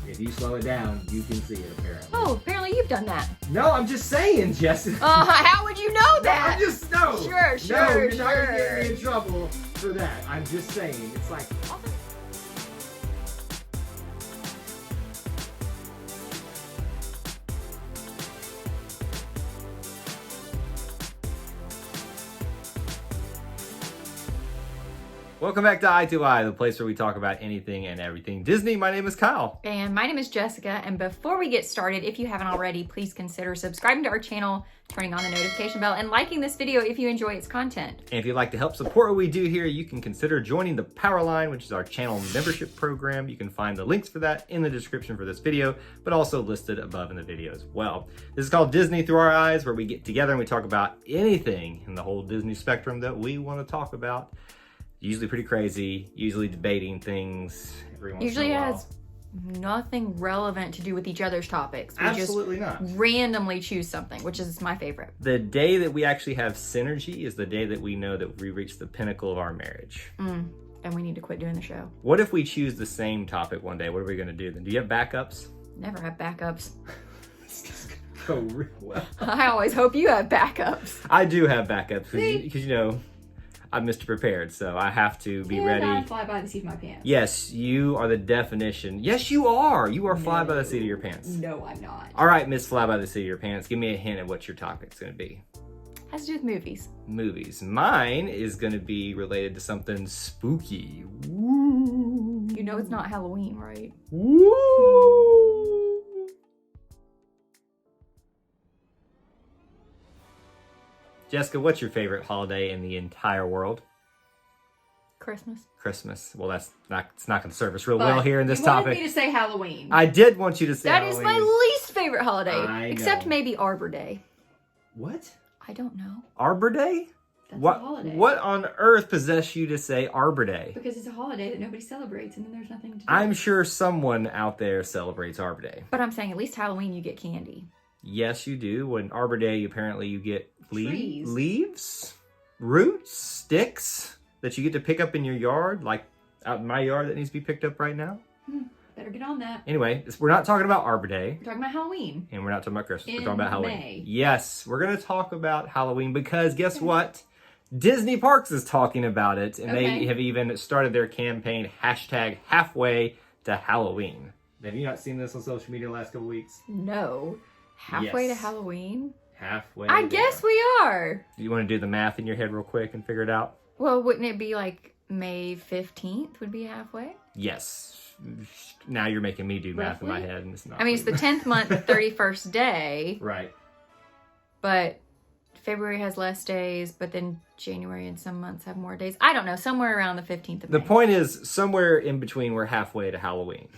If you slow it down, you can see it apparently. Oh, apparently you've done that. No, I'm just saying, Jessica. How would you know that? I'm just no. Sure, No, you're not sure. gonna get me in trouble for that. I'm just saying. It's like welcome back to Eye to Eye, the place where we talk about anything and everything Disney. My name is Kyle. And my name is Jessica, and before we get started, if you haven't already, please consider subscribing to our channel, turning on the notification bell, and liking this video if you enjoy its content. And if you'd like to help support what we do here, you can consider joining the Powerline, which is our channel membership program. You can find the links for that in the description for this video, but also listed above in the video as well. This is called Disney Through Our Eyes, where we get together and we talk about anything in the whole Disney spectrum that we want to talk about. Usually pretty crazy, usually debating things every once Usually in a while. has nothing relevant to do with each other's topics. We Absolutely not. just randomly choose something, which is my favorite. The day that we actually have synergy is the day that we know that we reach the pinnacle of our marriage. And we need to quit doing the show. What if we choose the same topic one day? What are we going to do then? Do you have backups? Never have backups. Go real well. I always hope you have backups. I do have backups See? because you know I'm Mr. Prepared, so I have to be ready. I fly by the seat of my pants. Yes, you are the definition. Yes, you are. You are fly by the seat of your pants. No, I'm not. All right, Miss Fly by the seat of your pants. Give me a hint of what your topic's going to be. Has to do with movies. Movies. Mine is going to be related to something spooky. Woo. You know it's not Halloween, right? Woo. Jessica, what's your favorite holiday in the entire world? Christmas. Christmas. Well, it's not going to serve us real But well here in this you wanted topic. me to say Halloween. I did want you to say That is my Halloween. least favorite holiday. I Except know. maybe Arbor Day. What? I don't know. Arbor Day? That's What? a holiday. What on earth possessed you to say Arbor Day? Because it's a holiday that nobody celebrates and then there's nothing to do. I'm sure someone out there celebrates Arbor Day. But I'm saying at least Halloween you get candy. Yes, you do. When Arbor Day, apparently you get Trees. leaves, roots, sticks that you get to pick up in your yard, like out in my yard that needs to be picked up right now. Better get on that. Anyway, we're not talking about Arbor Day. We're talking about Halloween. And we're not talking about Christmas. In We're talking about Halloween. May. Yes, we're going to talk about Halloween because guess what? Disney Parks is talking about it, and Okay. they have even started their campaign, hashtag halfway to Halloween. Have you not seen this on social media the last couple weeks? No. Halfway Yes. to Halloween? Halfway. I there. guess we are. Do you want to do the math in your head real quick and figure it out? Well, wouldn't it be like May 15th would be halfway? Yes. Now you're making me do math in my Roughly? head, and it's not. I mean, it's the 10th month, the 31st day, right. but February has less days, but then January and some months have more days. I don't know, somewhere around the 15th of The May. point is, somewhere in between, we're halfway to Halloween.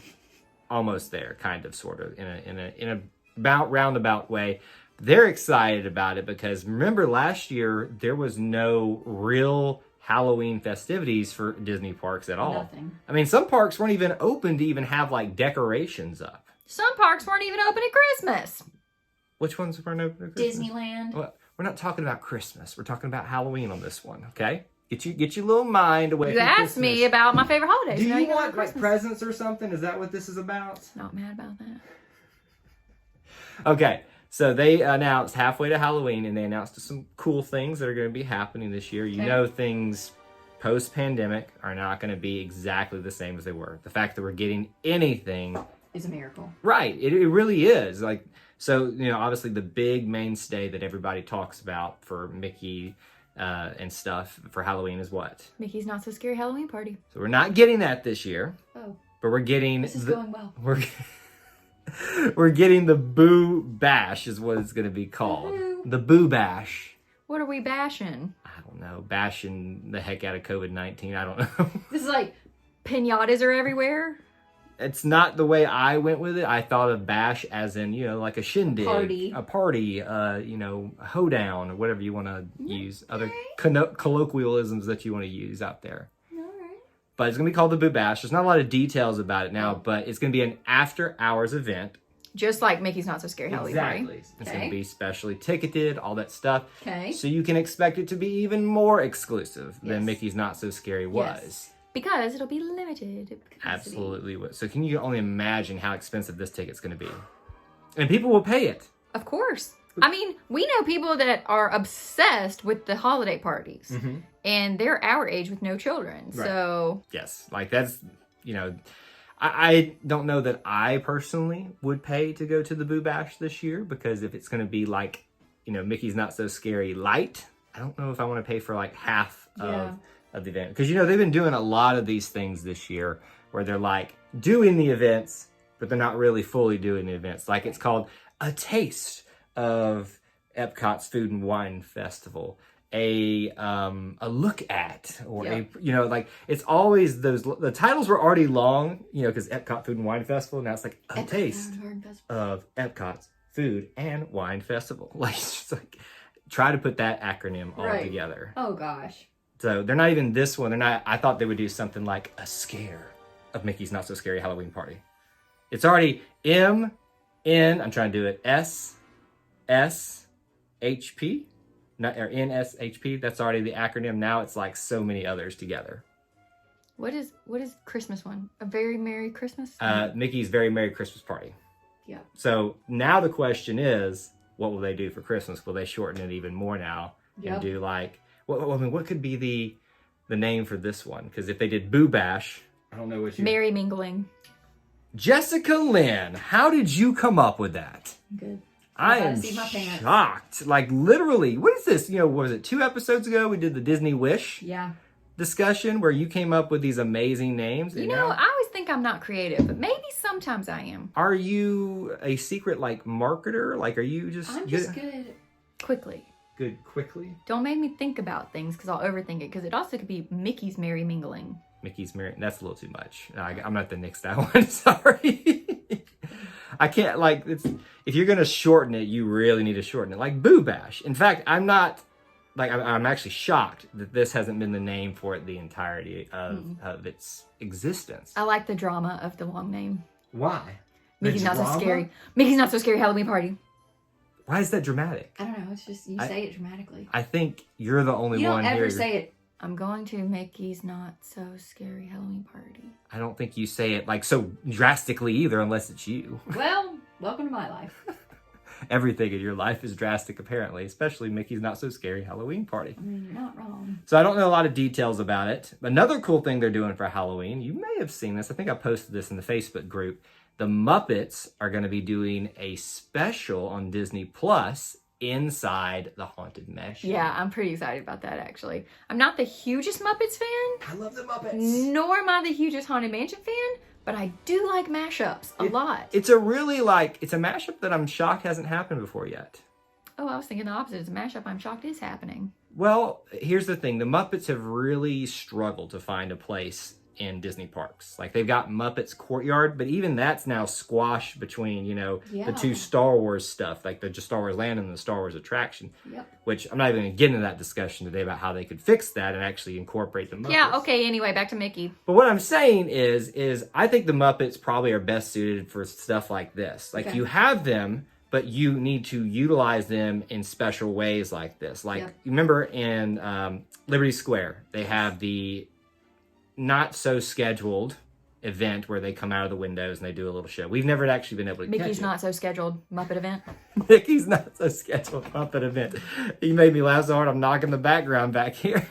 Almost there, kind of, sort of, in a about roundabout way. They're excited about it because remember last year there was no real Halloween festivities for Disney parks at all. Nothing. I mean, some parks weren't even open to even have like decorations up. Some parks weren't even open at Christmas. Which ones weren't open at Christmas? Disneyland. Well, we're not talking about Christmas. We're talking about Halloween on this one, okay? Get your little mind away You from asked Christmas. me about my favorite holidays. Do Now you got want like Christmas. presents or something? Is that what this is about? Not mad about that. Okay, so they announced halfway to Halloween, and they announced some cool things that are going to be happening this year. You Okay. know, things post-pandemic are not going to be exactly the same as they were. The fact that we're getting anything It's a miracle. right, it really is. Like, so, you know, obviously the big mainstay that everybody talks about for Mickey and stuff for Halloween is what? Mickey's Not So Scary Halloween Party. So we're not getting that this year, Oh, but we're getting this is the, going well. we're getting the Boo Bash is what it's going to be called. Woohoo. The Boo Bash. What are we bashing? I don't know, bashing the heck out of COVID-19. I don't know. This is like pinatas are everywhere. It's not the way I went with it. I thought of bash as in, you know, like a shindig, a party, you know, a hoedown, or whatever you want to use. Other colloquialisms that you want to use out there. All right. But it's going to be called the Boo Bash. There's not a lot of details about it now, but it's going to be an after-hours event. Just like Mickey's Not So Scary Halloween Party. It's Okay. going to be specially ticketed, all that stuff. Okay. So you can expect it to be even more exclusive Yes. than Mickey's Not So Scary was. Yes. Because it'll be limited capacity. Absolutely. So can you only imagine how expensive this ticket's going to be? And people will pay it. Of course. I mean, we know people that are obsessed with the holiday parties. Mm-hmm. And they're our age with no children. Right. So... Yes. Like that's, you know... I don't know that I personally would pay to go to the Boo Bash this year, because if it's going to be like, you know, Mickey's Not So Scary Light, I don't know if I want to pay for like half of the event. Because, you know, they've been doing a lot of these things this year where they're like doing the events, but they're not really fully doing the events. Like it's called A Taste of Epcot's Food and Wine Festival. A look at, or a, you know, like it's always those, the titles were already long, you know, because Epcot Food and Wine Festival, now it's like a taste of Epcot's Food and Wine Festival. Like, it's just like, try to put that acronym all together. Oh gosh. So they're not even this one. They're not, I thought they would do something like a scare of Mickey's Not So Scary Halloween Party. It's already I'm trying to do it, SSHP. Not, or NSHP, that's already the acronym. Now it's like so many others together. What is Christmas one? A Very Merry Christmas? Mickey's Very Merry Christmas Party. Yeah. So now the question is, what will they do for Christmas? Will they shorten it even more now and do like, well, I mean, what could be the name for this one? Because if they did Boo Bash, I don't know what you... Merry Mingling. Jessica Lynn, how did you come up with that? Good. I am shocked. Like literally, what is this? You know, what was it? 2 episodes ago, we did the Disney Wish discussion where you came up with these amazing names. You know, I always think I'm not creative, but maybe sometimes I am. Are you a secret like marketer? Like, are you just? I'm just good quickly. Good quickly. Don't make me think about things because I'll overthink it. Because it also could be Mickey's Merry Mingling. Mickey's Merry. That's a little too much. I'm not the nix that one. Sorry. I can't, like, it's, if you're going to shorten it, you really need to shorten it. Like Boo Bash. In fact, I'm not, like, I'm actually shocked that this hasn't been the name for it the entirety of its existence. I like the drama of the long name. Why? Mickey's Not So Scary. Mickey's Not So Scary Halloween Party. Why is that dramatic? I don't know. It's just, you say it dramatically. I think you're the only one here. You don't ever say it. I'm going to Mickey's Not So Scary Halloween Party. I don't think you say it like so drastically either, unless it's you. Well, welcome to my life. Everything in your life is drastic, apparently, especially Mickey's Not So Scary Halloween Party. I mean, you're not wrong. So I don't know a lot of details about it. Another cool thing they're doing for Halloween, you may have seen this. I think I posted this in the Facebook group. The Muppets are going to be doing a special on Disney Plus inside the Haunted Mansion. Yeah, I'm pretty excited about that, actually. I'm not the hugest Muppets fan. I love the Muppets. Nor am I the hugest Haunted Mansion fan, but I do like mashups a lot. It's a really, like, it's a mashup that I'm shocked hasn't happened before yet. Oh, I was thinking the opposite. It's a mashup I'm shocked is happening. Well, here's the thing. The Muppets have really struggled to find a place in Disney parks. Like, they've got Muppets Courtyard, but even that's now squashed between, you know, the 2 Star Wars stuff, like the Star Wars Land and the Star Wars attraction, which I'm not even going to get into that discussion today about how they could fix that and actually incorporate the Muppets. Yeah, okay, anyway, back to Mickey. But what I'm saying is I think the Muppets probably are best suited for stuff like this. Like, you have them, but you need to utilize them in special ways like this. Like, you remember in Liberty Square, they have the not so scheduled event where they come out of the windows and they do a little show. We've never actually been able to Mickey's catch Not So Scheduled Muppet event. Mickey's Not So Scheduled Muppet event. You made me laugh so hard I'm knocking the background back here.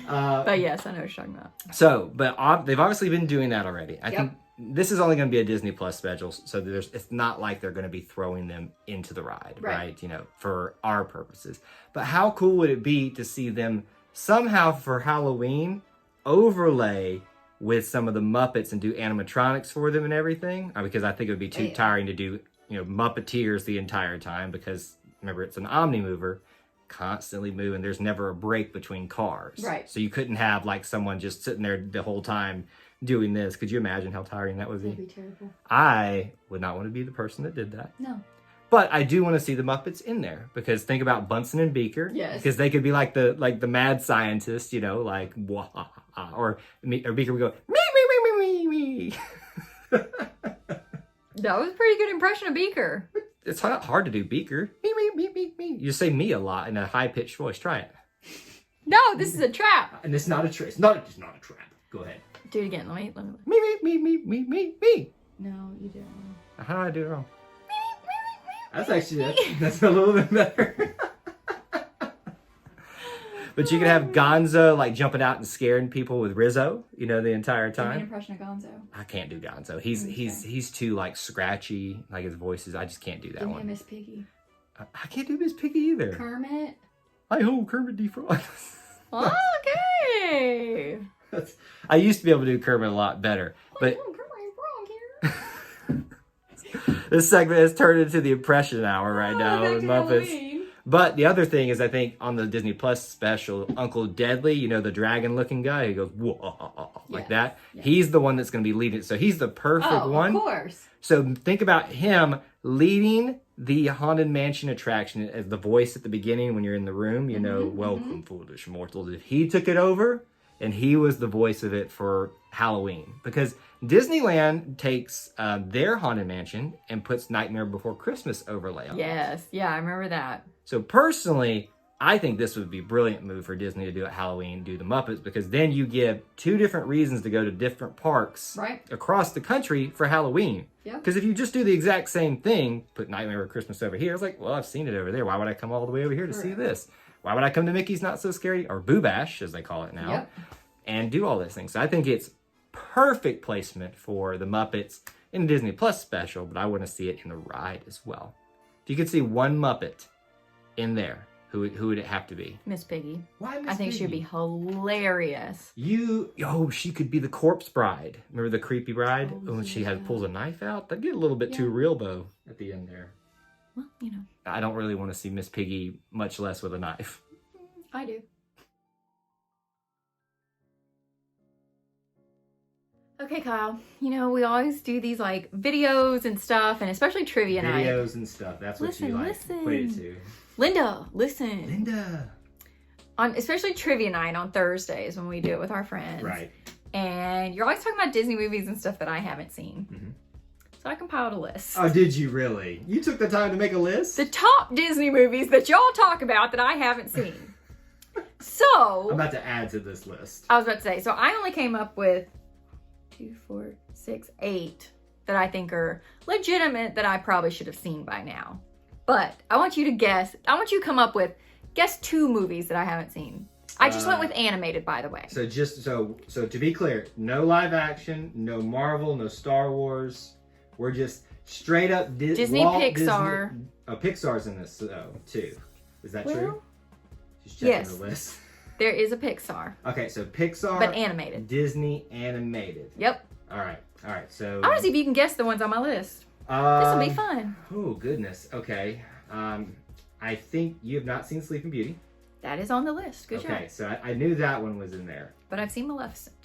But yes, I know what you're talking about. So, but they've obviously been doing that already. I think this is only going to be a Disney Plus special, so it's not like they're going to be throwing them into the ride, right? You know, for our purposes. But how cool would it be to see them somehow for Halloween overlay with some of the Muppets and do animatronics for them and everything? Because I think it would be too tiring to do, you know, Muppeteers the entire time, because remember, it's an Omnimover, constantly moving. There's never a break between cars. Right. So you couldn't have like someone just sitting there the whole time doing this. Could you imagine how tiring that would be? That'd be terrible. I would not want to be the person that did that. No. But I do want to see the Muppets in there, because think about Bunsen and Beaker. Yes. Because they could be like the mad scientist, you know, like wah, or Beaker would go me me me me me me. That was a pretty good impression of Beaker. It's not hard to do Beaker. Me me me me me. You say me a lot in a high pitched voice. Try it. No, this is a trap. And it's not a trap. It's not a trap. Go ahead. Do it again. Let me. Me. No, you didn't. How do I do it wrong? That's actually, that's a little bit better. But you could have Gonzo like jumping out and scaring people with Rizzo, you know, the entire Give me an time. impression of Gonzo. I can't do Gonzo. He's too like scratchy, like his voice is. I just can't do that Give me a one. Miss Piggy. I can't do Miss Piggy either. Kermit. Hi ho, Kermit Defrog. Okay. I used to be able to do Kermit a lot better, but this segment has turned into the impression hour right now with Muppets. But the other thing is, I think on the Disney Plus special, Uncle Deadly, you know, the dragon-looking guy who goes whoa, like that. Yeah. He's the one that's going to be leading. So he's the perfect one. Of course. So think about him leading the Haunted Mansion attraction as the voice at the beginning when you're in the room. You know, welcome, foolish mortals. If he took it over and he was the voice of it for Halloween, because Disneyland takes their Haunted Mansion and puts Nightmare Before Christmas overlay on it. Yes, yeah, I remember that. So personally, I think this would be a brilliant move for Disney to do at Halloween, do the Muppets, because then you give two different reasons to go to different parks across the country for Halloween. Because if you just do the exact same thing, put Nightmare Before Christmas over here, it's like, well, I've seen it over there. Why would I come all the way over here to see this? Why would I come to Mickey's Not So Scary, or Boo Bash, as they call it now, and do all those things? So I think it's perfect placement for the Muppets in a Disney Plus special, but I want to see it in the ride as well. If you could see one Muppet in there, who would it have to be? Miss Piggy. Why Miss I think Piggy? she'd be hilarious. She could be the corpse bride. Remember the creepy bride? When she pulls a knife out? That'd get a little bit too real, though, at the end there. Well, you know. I don't really want to see Miss Piggy, much less with a knife. I do. Okay, Kyle, you know, we always do these like videos and stuff, and especially trivia night. Videos and stuff. That's what you like. Put it to. Linda, listen. Linda. Especially trivia night on Thursdays when we do it with our friends. Right. And you're always talking about Disney movies and stuff that I haven't seen. Mm-hmm. So I compiled a list. Oh, did you really? You took the time to make a list? The top Disney movies that y'all talk about that I haven't seen. So. I'm about to add to this list. I was about to say, so I only came up with 2, 4, 6, 8 that I think are legitimate that I probably should have seen by now. But I want you to guess. I want you to come up with, guess 2 movies that I haven't seen. I just went with animated, by the way. So just so to be clear, no live action, no Marvel, no Star Wars. We're just straight up Disney Pixar. Disney. Oh, Pixar's in this too. Is that true? Just checking the list. There is a Pixar. Okay, so Pixar, but animated. Disney animated. Yep. All right. So I want to see if you can guess the ones on my list. This will be fun. Oh goodness. Okay. I think you have not seen Sleeping Beauty. That is on the list. Good job. Okay, so I knew that one was in there. But I've seen Maleficent.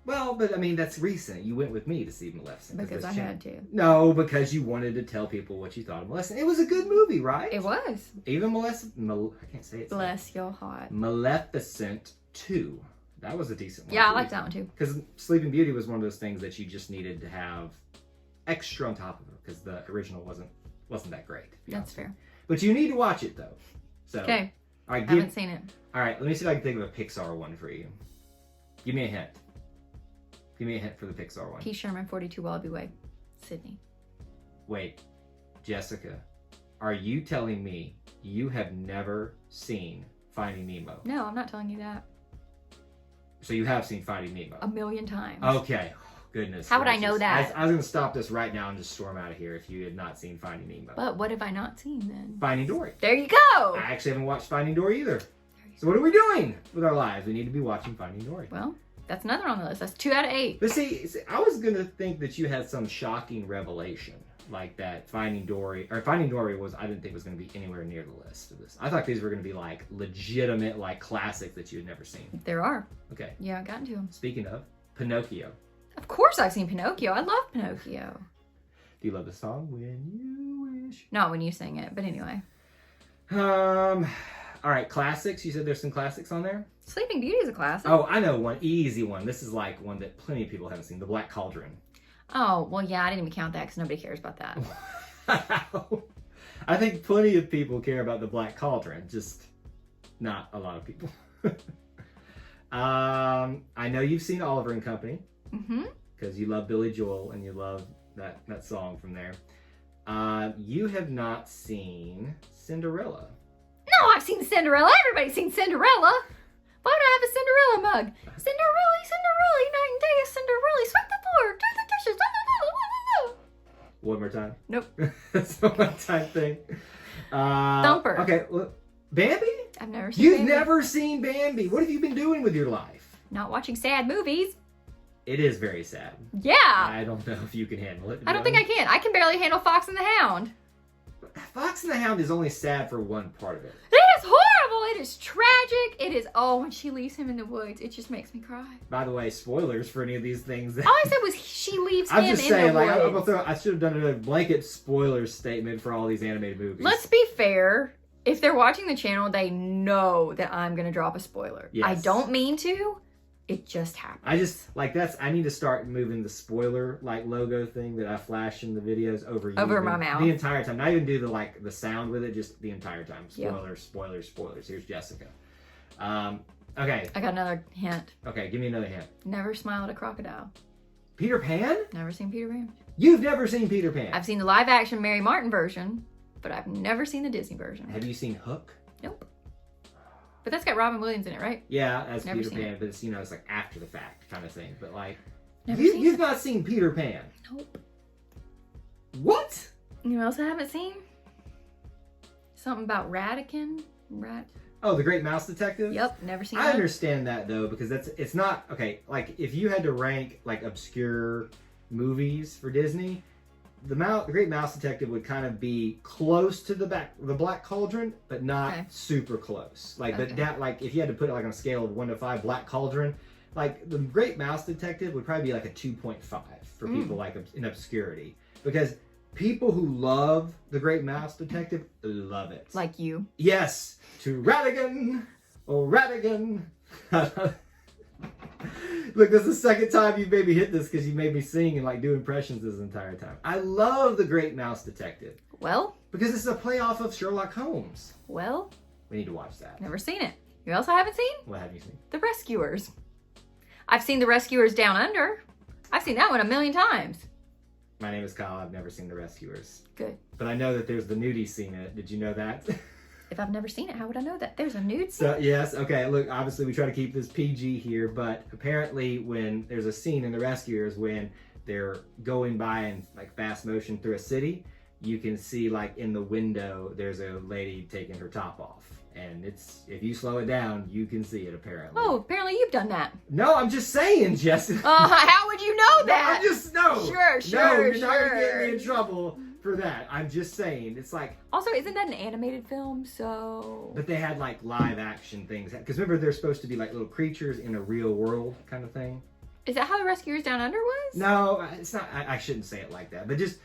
Well, but I mean, that's recent. You went with me to see Maleficent. Because I had to. No, because you wanted to tell people what you thought of Maleficent. It was a good movie, right? It was. Even Maleficent, I can't say it. Bless your heart. Maleficent 2. That was a decent one. Yeah, I like that one too. Because Sleeping Beauty was one of those things that you just needed to have extra on top of it, because the original wasn't that great. That's fair. But you need to watch it, though. So, okay. All right, I haven't seen it. All right, let me see if I can think of a Pixar one for you. Give me a hint. Give me a hint for the Pixar one. P. Sherman, 42 Wallaby Way, Sydney. Wait, Jessica, are you telling me you have never seen Finding Nemo? No, I'm not telling you that. So you have seen Finding Nemo? 1,000,000 times. Okay. Goodness. How would I know that? I was going to stop this right now and just storm out of here if you had not seen Finding Nemo. But what have I not seen then? Finding Dory. There you go. I actually haven't watched Finding Dory either. So what are we doing with our lives? We need to be watching Finding Dory. Well, that's another on the list. That's 2 out of 8. But see, I was going to think that you had some shocking revelation like that Finding Dory was, I didn't think was going to be anywhere near the list of this. I thought these were going to be like legitimate, like classics that you had never seen. There are. Okay. Yeah, I got into them. Speaking of, Pinocchio. Of course I've seen Pinocchio. I love Pinocchio. Do you love the song When You Wish? Not when you sing it, but anyway. All right, classics. You said there's some classics on there? Sleeping Beauty is a classic. Oh, I know one. Easy one. This is like one that plenty of people haven't seen. The Black Cauldron. Oh, well, yeah, I didn't even count that because nobody cares about that. I think plenty of people care about The Black Cauldron. Just not a lot of people. I know you've seen Oliver and Company Mm-hmm. because you love Billy Joel and you love that song from there. You have not seen Cinderella. No, I've seen Cinderella. Everybody's seen Cinderella. Why would I have a Cinderella mug? Cinderella, Cinderella, night and day, Cinderella, sweep the floor, do the dishes. One more time. Nope. That's a one-time thing. Thumper. Okay, well, Bambi? I've never seen You've Bambi. never seen Bambi. What have you been doing with your life? Not watching sad movies. It is very sad. Yeah. I don't know if you can handle it. I don't think I can. I can barely handle Fox and the Hound. Fox and the Hound is only sad for one part of it. It is horrible. It is tragic. It is, oh, when she leaves him in the woods, it just makes me cry. By the way, spoilers for any of these things. All I said was she leaves I'm him just in saying, the like, woods. I should have done a blanket spoiler statement for all these animated movies. Let's be fair. If they're watching the channel, they know that I'm going to drop a spoiler. Yes. I don't mean to. It just happens. I need to start moving the spoiler like logo thing that I flash in the videos over my mouth. the entire time. Not even do the sound with it, just the entire time. Yep. Spoilers, spoilers, spoilers. Here's Jessica. Okay. I got another hint. Okay, give me another hint. Never smile at a crocodile. Peter Pan? Never seen Peter Pan. You've never seen Peter Pan. I've seen the live action Mary Martin version, but I've never seen the Disney version. Have you seen Hook? Nope. But that's got Robin Williams in it, right? Yeah, as Never Peter seen Pan, but it's it's like after the fact kind of thing. But like, Never seen you've it. not seen Peter Pan. Nope. What? You know what else I haven't seen? Something about Ratican. Oh, The Great Mouse Detective? Yep, never seen I that. understand that though, because it's not okay. Like if you had to rank like obscure movies for Disney, the Great Mouse Detective would kind of be close to the Black Cauldron, but not Okay. super close. Like Okay. that, like if you had to put it like on a scale of 1 to 5, Black Cauldron, like the Great Mouse Detective would probably be like a 2.5 for people like in obscurity, because people who love the Great Mouse Detective love it. Like you. Yes, to Ratigan, oh Ratigan. Look, this is the second time you've made me hit this because you made me sing and like do impressions this entire time. I love The Great Mouse Detective Well, because it's a play off of Sherlock Holmes. well, We need to watch that. never seen it. You know what else I haven't seen? What have you seen? The Rescuers. I've seen The Rescuers Down Under. I've seen that one a million times. My name is Kyle. I've never seen The Rescuers. Good. But I know that there's the nudie scene in it. Did you know that? If I've never seen it, how would I know that? There's a nude scene. So, yes, okay, look, obviously we try to keep this PG here, but apparently when there's a scene in The Rescuers when they're going by in like fast motion through a city, you can see like in the window there's a lady taking her top off. And it's, if you slow it down, you can see it apparently. Oh, apparently you've done that. No, I'm just saying, Jessica. How would you know that? No. Sure, No, you're not sure. gonna get me in trouble for that. I'm just saying, it's like, Also, isn't that an animated film? So. but they had like live action things. Because remember, they're supposed to be like little creatures in a real world kind of thing. Is that how The Rescuers Down Under was? No, it's not. I shouldn't say it like that. But just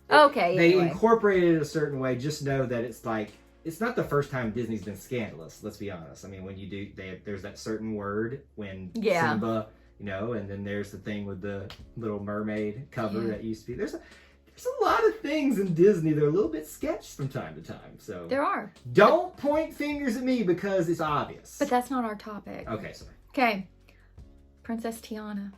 Okay. they Anyway. incorporated it a certain way. Just know that it's like it's not the first time Disney's been scandalous. Let's be honest. I mean, when you do, there's that certain word when Yeah. Simba, and then there's the thing with the Little Mermaid cover Yeah. that used to be. There's a lot of things in Disney that are a little bit sketched from time to time. So There are. don't point fingers at me because it's obvious. But that's not our topic. Okay, sorry. Okay. Princess Tiana.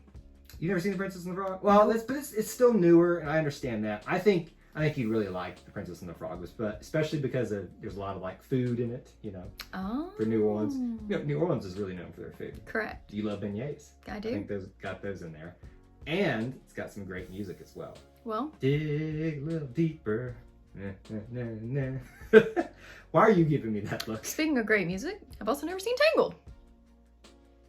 You never seen The Princess and the Frog? Well, it's still newer, and I understand that. I think you'd really like The Princess and the Frog, but especially because there's a lot of like food in it, Oh. for New Orleans. New Orleans is really known for their food. Correct. You love beignets. I I do. think got those in there, and it's got some great music as well. Well, Dig a little deeper. Nah, nah, nah, nah. Why are you giving me that look? speaking of great music, I've also never seen Tangled.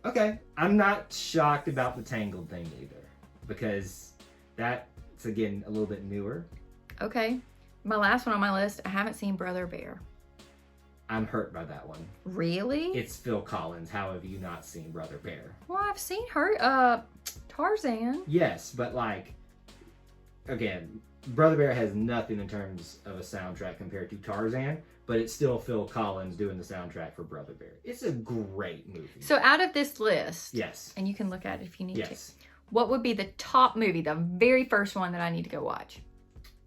Okay, I'm not shocked about the Tangled thing either, because that's again a little bit newer. Okay. My last one on my list, I haven't seen Brother Bear. I'm hurt by that one. Really? It's Phil Collins. How have you not seen Brother Bear? Well, I've seen her, Tarzan. Yes, but like, again, Brother Bear has nothing in terms of a soundtrack compared to Tarzan, but it's still Phil Collins doing the soundtrack for Brother Bear. It's a great movie. So out of this list, Yes. and you can look at it if you need Yes. to, what would be the top movie, the very first one that I need to go watch?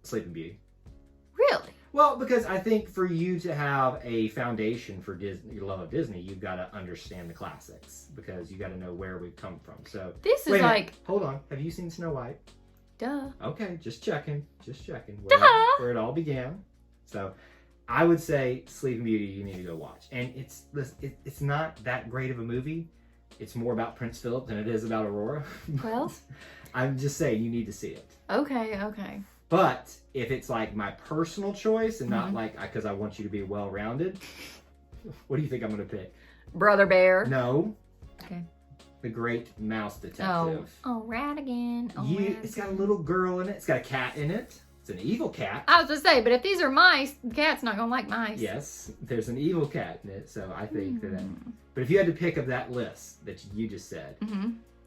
Sleeping Beauty. Really? Well, because I think for you to have a foundation for Disney, your love of Disney, you've got to understand the classics because you got to know where we've come from. So This is wait a minute. like, Hold on. Have you seen Snow White? duh. Okay, just checking. Duh. Where it all began. So I would say Sleeping Beauty you need to go watch. And it's not that great of a movie. It's more about Prince Philip than it is about Aurora. Well. I'm just saying you need to see it. Okay. But if it's like my personal choice and not like because I want you to be well-rounded, what do you think I'm going to pick? Brother Bear. No. Okay. The Great Mouse Detective. Oh, Ratigan. Oh, It's got a little girl in it. It's got a cat in it. It's an evil cat. I was gonna say, but if these are mice, the cat's not gonna like mice. Yes, there's an evil cat in it, so I think that. But if you had to pick of that list that you just said,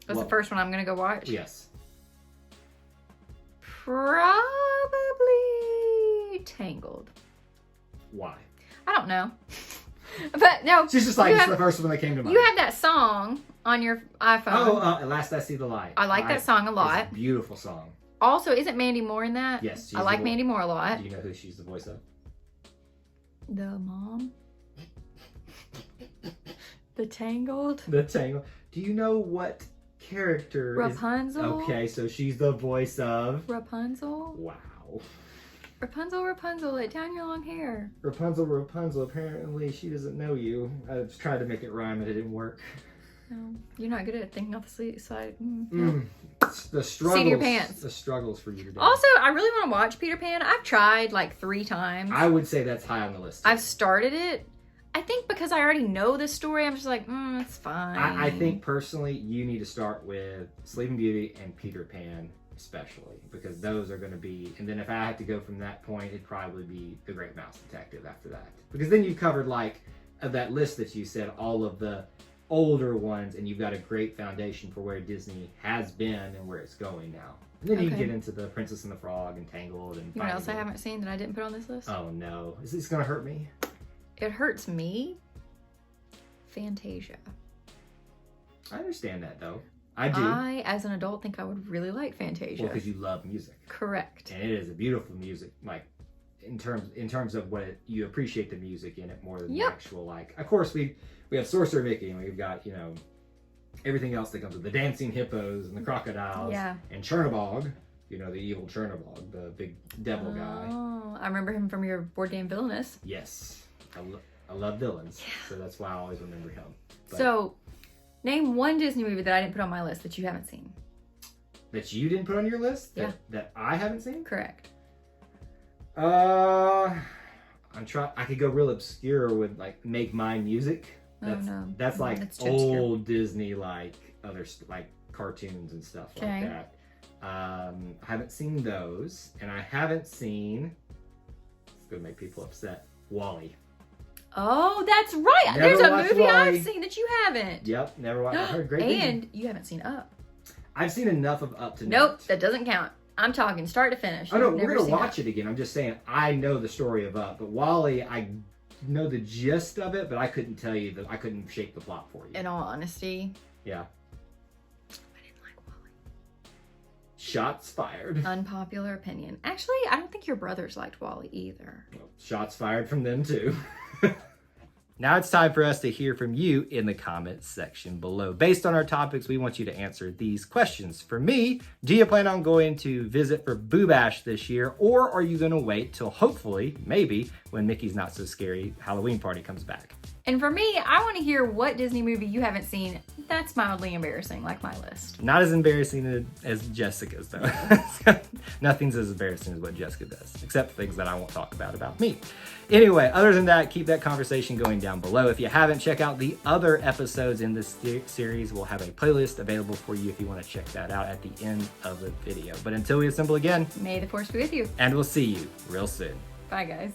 What's the first one I'm gonna go watch? Yes. Probably Tangled. Why? I don't know. But no. She's just like, it's the first one that came to mind. You have that song on your iPhone. Oh, At Last I See the Light. I like that song a lot. It's a beautiful song. Also, isn't Mandy Moore in that? Yes. I like Mandy Moore a lot. Do you know who she's the voice of? The mom. The Tangled. The Tangled. Do you know what character Rapunzel. Okay, so she's the voice of Rapunzel. Wow. Rapunzel, let down your long hair. Rapunzel, apparently she doesn't know you. I tried to make it rhyme and it didn't work. No, you're not good at thinking off the side. The struggles. Seat of your pants. The struggles for you today. Also, I really want to watch Peter Pan. I've tried like 3 times. I would say that's high on the list. I've started it. I think because I already know this story, I'm just like, it's fine. I think personally, you need to start with Sleeping Beauty and Peter Pan, especially because those are going to be. And then if I had to go from that point, it'd probably be The Great Mouse Detective after that, because then you covered like of that list that you said all of the older ones, and you've got a great foundation for where Disney has been and where it's going now. And then you can get into the Princess and the Frog and Tangled and. You know what else I haven't seen that I didn't put on this list? Oh no! Is this going to hurt me? It hurts me. Fantasia. I understand that though. I do. I, as an adult, think I would really like Fantasia. Well, because you love music. Correct. And it is a beautiful music, like in terms of what you appreciate the music in it more than the actual like. Of course, we have Sorcerer Mickey, and we've got everything else that comes with the dancing hippos and the crocodiles. Yeah. And Chernabog, the evil Chernabog, the big devil guy. Oh, I remember him from your board game Villainous. Yes, I love villains, so that's why I always remember him. But so, name one Disney movie that I didn't put on my list that you haven't seen. That you didn't put on your list? Yeah. That I haven't seen? Correct. I could go real obscure with like Make Mine Music. That's like old Disney, like other like cartoons and stuff like that. I haven't seen those, and I haven't seen. It's gonna make people upset. WALL-E. Oh, that's right. Never There's a watched movie WALL-E. I've seen that you haven't. Yep, never watched. I heard great things. And you haven't seen Up. I've seen enough of Up to Nope, that doesn't count. I'm talking start to finish. Oh no, we're gonna watch it again. I'm just saying I know the story of Up, but WALL-E, I know the gist of it, but I couldn't tell you I couldn't shape the plot for you. In all honesty. Yeah. I didn't like WALL-E. Shots fired. Unpopular opinion. Actually, I don't think your brothers liked WALL-E either. Well, shots fired from them too. Now it's time for us to hear from you in the comments section below. Based on our topics, we want you to answer these questions. For me, do you plan on going to visit for Boo Bash this year, or are you going to wait till hopefully, maybe, when Mickey's Not So Scary Halloween Party comes back? And for me, I want to hear what Disney movie you haven't seen that's mildly embarrassing, like my list. Not as embarrassing as Jessica's, though. Nothing's as embarrassing as what Jessica does, except things that I won't talk about me. Anyway, other than that, keep that conversation going down below. If you haven't, check out the other episodes in this series. We'll have a playlist available for you if you want to check that out at the end of the video. But until we assemble again, May the Force be with you. and we'll see you real soon. Bye, guys.